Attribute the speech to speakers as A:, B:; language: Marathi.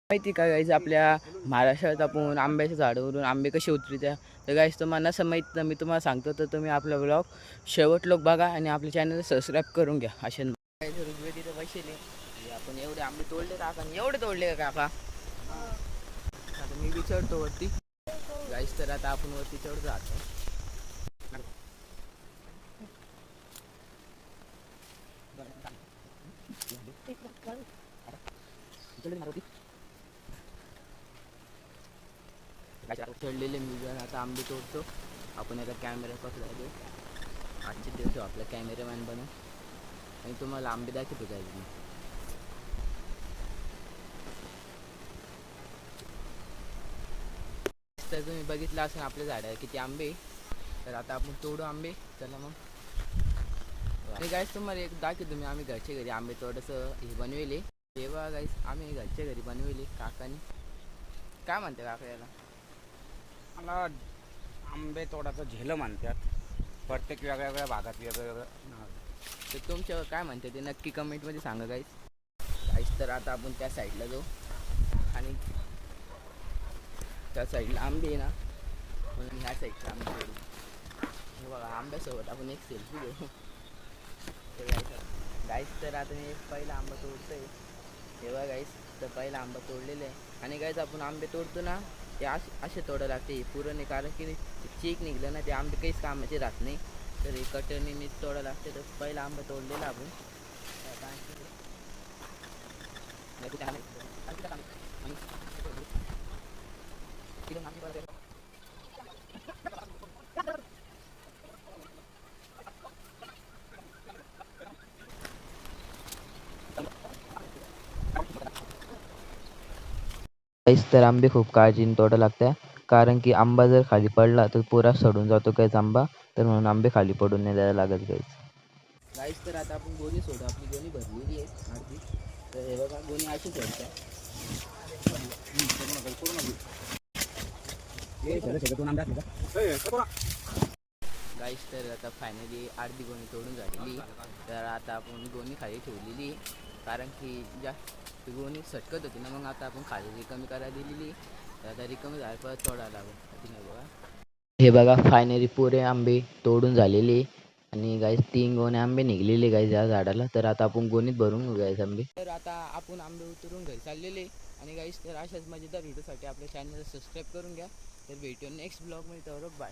A: माहिती का गाईज आपल्या महाराष्ट्रात आपण आंब्याच्या झाडावरून आंबे कसे उतरत्या. तर गाईज तुम्हाला नसं माहीत तर मी तुम्हाला सांगतो. तर तुम्ही आपला ब्लॉग शेवट लोक बघा आणि आपल्या चॅनल सबस्क्राईब करून घ्या. असे ऋग्वेदी तर पैसे आपण एवढे आंबे तोडले काका एवढे तोडले का काका. आता मी बी चढतो वरती गाईज. तर आता आपण वरती चढतो जातो. चढलेले मी जण आता आंबे तोडतो. आपण एका कॅमेरा पकडायचो. आजचे दिवस आपला कॅमेरामॅन बनू आणि तुम्हाला आंबे दाखवतो काय मी. तर तुम्ही बघितलं असेल आपल्या झाडावर किती आंबे. तर आता आपण तोडू आंबे. चला मग. आणि गाईस तुम्हाला एक दाखवतो मी आम्ही घरच्या घरी आंबे तोडायचं हे बनवेले. तेव्हा गाईस आम्ही घरच्या घरी बनवेले काकानी. काय म्हणते काका याला.
B: मला आंबे तोडाचं झेलं म्हणतात. प्रत्येक वेगळ्या भागात वेगळं नाव.
A: तर तुमच्यावर काय म्हणते ते नक्की कमेंटमध्ये सांगा गाईस. गाईस तर आता आपण त्या साईडला जाऊ आणि त्या साईडला आंबे आहे ना म्हणून ह्या साईडला आंबे तोडू. हे बघा आंब्यासोबत आपण एक सेल्फी घेऊ. गाईस तर आता मी पहिला आंबा तोडतोय. तेव्हा गाईस तर पहिला आंबा तोडलेला आहे. आणि गाईस आपण आंबे तोडतो ना ते असे तोडायला लागते पुरं नाही. कारण की चीक निघलं ना ते आंबे काहीच कामाचे राहत नाही. तर हे कटरने नीट तोडायला लागते. तर पहिला आंबा तोडलेला आपण. तर आंबे खूप काळजीने तोडावे लागतात. कारण की आंबा जर खाली पडला तर पुरा सडून जातो काहीच आंबा. तर म्हणून आंबे खाली पडून नाही द्यायला लागत गाईस. गाईस तर आता आपण गोणी सोडू. आपली गोणी भरलेली आहे अर्धी. तर हे बघा गोणी अशी सोडते. गाईस तर आता फायनली अर्धी गोणी तोडून झालेली. तर आता आपण गोणी खाली ठेवलेली कारण की जास्त गोणी सटकत होती ना. मग आता आपण खाली रिकामी करायला दिलेली. तर आता रिकामी झाली परत तोडायला लागून बघा. हे बघा फायनली पुरे आंबे तोडून झालेले. आणि गाईस 3 गोणे आंबे निघलेले गाईस या झाडाला. तर आता आपण गोणीत भरून घेऊ गाईस आंबे. तर आता आपण आंबे उतरून घरी चाललेले. आणि गाईस तर अशाच मजेदार व्हिडिओसाठी आपल्या चॅनलला सबस्क्राईब करून घ्या. तर भेटूया नेक्स्ट ब्लॉगमध्ये. तर बाय.